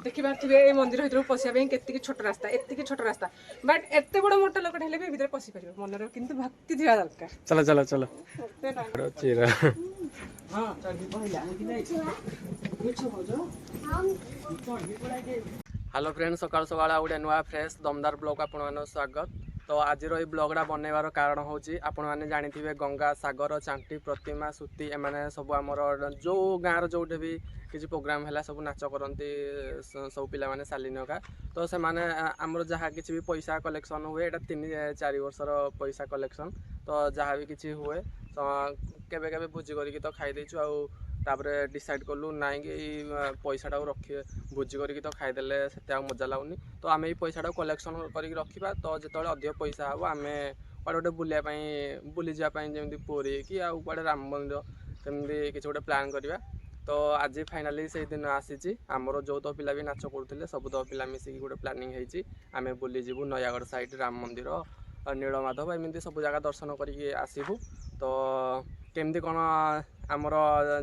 ଦେଖିପାରୁଥିବେ ଏଇ ମନ୍ଦିର ଭିତରକୁ ପଶିବା ପାଇଁ କେତିକି ଛୋଟ ରାସ୍ତା ଏତିକି ଛୋଟ ରାସ୍ତା ବଟ୍ ଏତେ ବଡ଼ ମୋଟା ଲୋକଟେ ହେଲେ ବି ଭିତରେ ପଶି ପାରିବ ମନରେ କିନ୍ତୁ ଭକ୍ତି ଥିବା ଦରକାର। चलो चलो चलो चिरा हेलो फ्रेंड सकाल सकाल गोटे नुआ फ्रेश दमदार ब्लॉग आपण स्वागत। तो आज ये ब्लॉगटा बनइबार कारण हूँ आपण मैंने जानी गंगा सागर चांटी प्रतिमा सूती एमाने सब आमर जो गाँव जोटे भी किसी प्रोग्राम है सब नाच करती सब पिला माने सालिनका तो से माने आमर जहाँ किसी भी पैसा कलेक्शन हुए यहाँ 3-4 वर्षर पैसा कलेक्शन तो जहाँ भी किसी हुए तो केबे केबे भोजी करके तो खाई देचु तापरे डिसाइड कलु ना कि पैसाटा रखी भोजी करके तो खाईदे से मजा लगुनि तो आम ये पैसाटा कलेक्शन करके रखा तो जो अधिक पैसा हम आम गोटे बुलापाई बुली जावाई जमी पुरी कि आड़े राम मंदिर सेमती किसी गोटे प्लां करवा। तो आज फाइनाली से दिन आसी आमर जो तो पिला भी नाच करुले सब तो पिला मिसिकी गोटे प्लानिंग होती आम बुलीजु नयागढ़ साइड राम मंदिर नीलमाधव एमती सब जगह दर्शन करके आसबू। तो केमती कौन आमर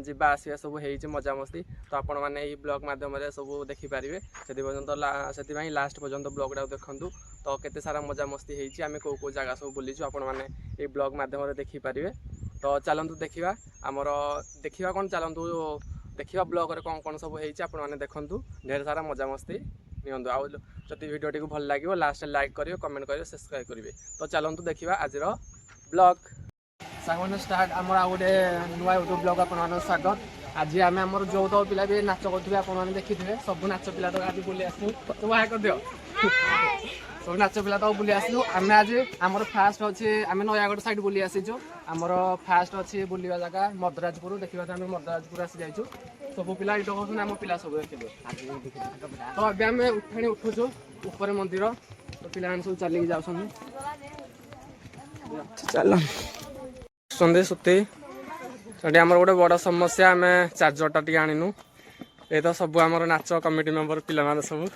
जावा आसा सब हो मजामस्ती तो आपण मैंने ये ब्लॉग मध्यम सब देखिपारे से पर्यटन लास्ट पर्यटन ब्लॉगटा देखूँ तो केते सारा मजामस्ती होती आम कौ कौ जगह सब बुलीचु आपण मैंने ये ब्लॉग मध्यम देखिपारे। तो चलतु देखा आमर देखा कौन चलतु देखा ब्लॉग रे कौन कौन सब होने देखूँ ढेर सारा मजामस्ती नियंतु आउ जदि वीडियोटी को भल लगे लास्ट लाइक करेंगे कमेंट करेंगे सब्सक्राइब करेंगे। तो चलतु देखा आज ब्लॉग सागवान स्टार्ट आमर आ गए नुआ यूट्यूब ब्लॉग आप स्वागत। आज आम आम जो तो पिला भी नाच करुवे आपने देखिए सब नाच पिला तो आज बुली आसू तो बाहर कर दियो सब नाच पिला तो बुली आसलु आम आज आमर फास्ट अच्छे आम नयागढ़ साइड बुली आसीचु आमर फास्ट अच्छे बुलवा जगह मदराजपुर देखा आम मदराजपुर आसी जाइए सब पिला ये कहते आम पिला सब देखिए। तो अब आम उठाणी उठुचु ऊपर मंदिर तो पिला सब चलिक जाऊँ चल सुती से आमर गोटे बड़ समस्या आम चार्जरटा टी आणनु ये तो सब आम नाच कमिटी मेंबर पिला सब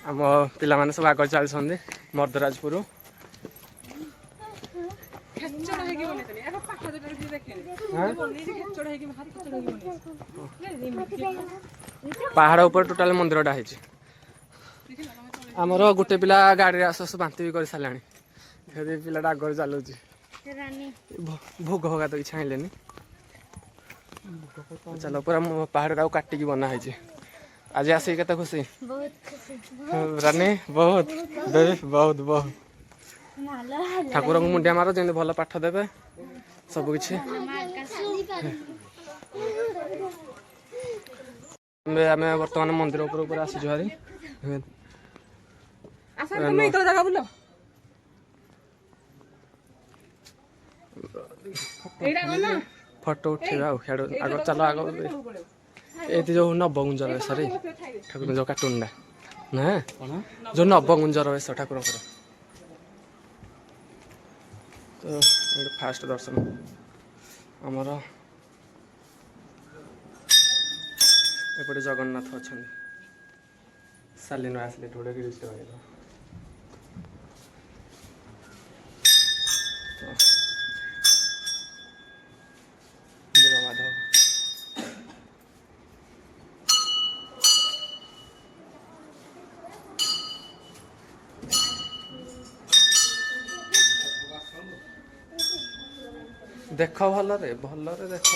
आम पिला माने सब आगे चलते मर्दराजपुर पहाड़ ऊपर टोटाल मंदिर टा आमर गोटे पिला गाड़ी आस आस बांती भी कर सारे पिलाटा आगे चलुची भोग होगा तो इच्छा हेनी चलो पूरा पहाड़ काटिकी बना है आज आसिक केते खुशी रानी बहुत बहुत बहुत ठाकुर को मुंडिया मार जमी भल पाठ देवे सब किछि आम बर्तमान मंदिर ऊपर आसीचु हारी फोटो उठेगा आग चल आग ये जो नवगुंजर वेश रे ठाकुर जो कार्टूनटा ना जो नवगुंजर वेश ठाकुर तो ये फास्ट दर्शन आमर एपटे जगन्नाथ अच्छा सालिन आसले थोड़े गिरीश नीलमाधव देख भलरे भलरे देख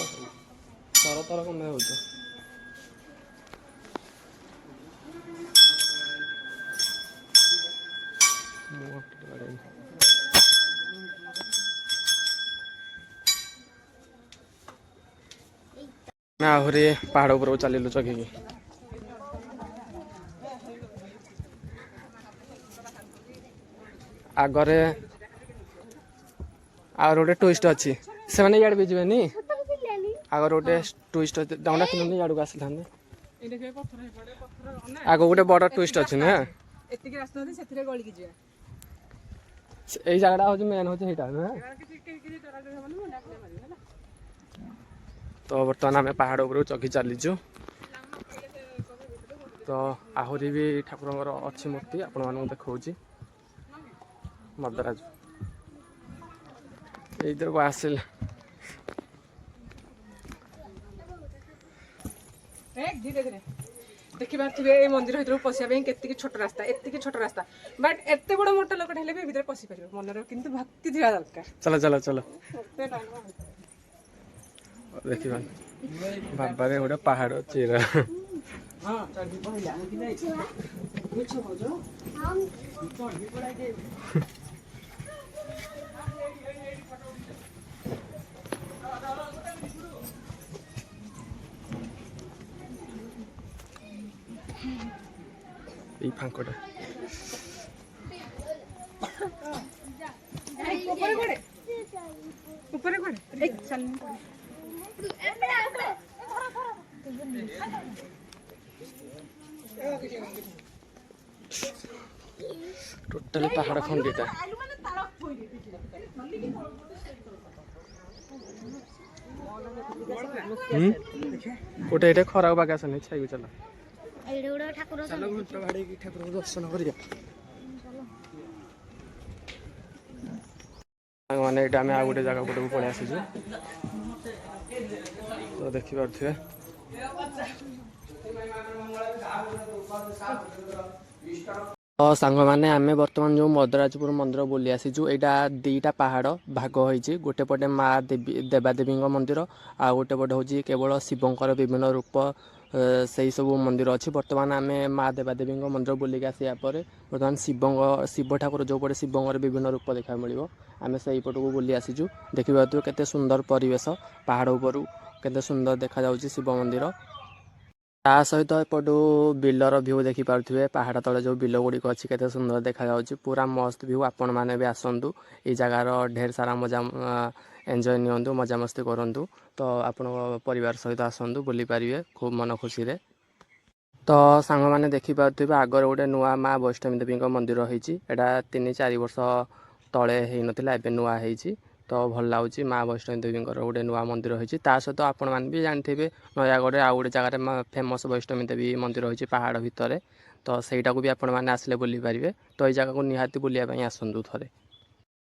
तर तर कम हो आहरी पहाड़ ऊपर चलू चगिकी आगरे आगर गोटे टूरिस्ट अच्छी से मैंने इे भी जीवेनि आगर गोटे टूरिस्ट डाउन डाक इड़क आसी था आग गोटे बड़ टूरिस्ट अच्छी ना यही जगह हूँ मेन हूँ तो बर्तमान आम पहाड़ उपर चघी चलीचु तो आहरी भी ठाकुर अच्छी मूर्ति आपण मानक देखा मर्दराज इधर को आसिल ଧୀରେ ଧୀରେ ଦେଖିପାରୁଥିବେ ଏଇ ମନ୍ଦିର ଭିତରକୁ ପଶିବା ପାଇଁ କେତିକି ଛୋଟ ରାସ୍ତା, ଏତିକି ଛୋଟ ରାସ୍ତା, ବଟ୍ ଏତେ ବଡ଼ ମୋଟା ଲୋକଟେ ହେଲେ ବି ଭିତରେ ପଶି ପାରିବ। ମନର କିନ୍ତୁ ଭକ୍ତି ଥିବା ଦରକାର। ଚଲ ଚଲ ଚଲ ଏତେ ଟାଇମ୍ ଦେଖିବା ବାବାରେ ଗୋଟେ ପାହାଡ଼ ଅଛି ଏରା। ଏଇ ଫାଙ୍କଟା ଉପରେ କୁଆଡ଼େ ଟୋଟାଲି ପାହାଡ଼ ଖଣ୍ଡିଟା। ଗୋଟେ ଏଇଟା ଖରାକୁ ବାଗା ଆସନି ଛାଇକୁ ଚାଲ ଚାଲ ଘଣ୍ଟ ବାଡ଼େଇକି ଠାକୁରଙ୍କୁ ଦର୍ଶନ କରିବା। ସାଙ୍ଗମାନେ ଏଇଟା ଆମେ ଆଉ ଗୋଟେ ଜାଗା ଗୋଟେକୁ ପଳେଇ ଆସିଛୁ ତ ଦେଖିପାରୁଥିବେ। ତ ସାଙ୍ଗମାନେ ଆମେ ବର୍ତ୍ତମାନ ଯେଉଁ ମଦରାଜପୁର ମନ୍ଦିର ବୁଲି ଆସିଛୁ, ଏଇଟା ଦୁଇଟା ପାହାଡ଼ ଭାଗ ହୋଇଛି। ଗୋଟେ ପଟେ ମା ଦେବୀ ଦେବାଦେବୀଙ୍କ ମନ୍ଦିର, ଆଉ ଗୋଟେ ପଟେ ହେଉଛି କେବଳ ଶିବଙ୍କର ବିଭିନ୍ନ ରୂପ ସେଇ ସବୁ ମନ୍ଦିର ଅଛି। ବର୍ତ୍ତମାନ ଆମେ ମା ଦେବାଦେବୀଙ୍କ ମନ୍ଦିର ବୁଲିକି ଆସିବା ପରେ ବର୍ତ୍ତମାନ ଶିବ ଠାକୁର ଯେଉଁପଟେ ଶିବଙ୍କର ବିଭିନ୍ନ ରୂପ ଦେଖିବାକୁ ମିଳିବ, ଆମେ ସେଇପଟକୁ ବୁଲି ଆସିଛୁ। ଦେଖିପାରୁଥିବେ କେତେ ସୁନ୍ଦର ପରିବେଶ, ପାହାଡ଼ ଉପରୁ କେତେ ସୁନ୍ଦର ଦେଖାଯାଉଛି ଶିବ ମନ୍ଦିର। ତା ସହିତ ଏପଟୁ ବିଲର ଭ୍ୟୁ ଦେଖିପାରୁଥିବେ, ପାହାଡ଼ ତଳେ ଯେଉଁ ବିଲ ଗୁଡ଼ିକ ଅଛି କେତେ ସୁନ୍ଦର ଦେଖାଯାଉଛି। ପୁରା ମସ୍ତ ଭ୍ୟୁ। ଆପଣମାନେ ବି ଆସନ୍ତୁ, ଏଇ ଜାଗାର ଢେର ସାରା ଏନ୍ଜୟ ନିଅନ୍ତୁ, ମଜାମସ୍ତି କରନ୍ତୁ। ତ ଆପଣଙ୍କ ପରିବାର ସହିତ ଆସନ୍ତୁ, ବୁଲିପାରିବେ ଖୁବ୍ ମନ ଖୁସିରେ। ତ ସାଙ୍ଗମାନେ ଦେଖିପାରୁଥିବେ ଆଗରେ ଗୋଟେ ନୂଆ ମା ବୈଷ୍ଣବୀ ଦେବୀଙ୍କ ମନ୍ଦିର ହେଇଛି। ଏଇଟା 3-4 ବର୍ଷ ତଳେ ହେଇନଥିଲା, ଏବେ ନୂଆ ହେଇଛି। ତ ଭଲ ଲାଗୁଛି, ମା ବୈଷ୍ଣବୀ ଦେବୀଙ୍କର ଗୋଟେ ନୂଆ ମନ୍ଦିର ହେଇଛି। ତା ସହିତ ଆପଣମାନେ ବି ଜାଣିଥିବେ ନୟାଗଡ଼ରେ ଆଉ ଗୋଟେ ଜାଗାରେ ଫେମସ୍ ବୈଷ୍ଣବୀ ଦେବୀ ମନ୍ଦିର ହେଇଛି ପାହାଡ଼ ଭିତରେ। ତ ସେଇଟାକୁ ବି ଆପଣମାନେ ଆସିଲେ ବୁଲିପାରିବେ। ତ ଏଇ ଜାଗାକୁ ନିହାତି ବୁଲିବା ପାଇଁ ଆସନ୍ତୁ ଥରେ।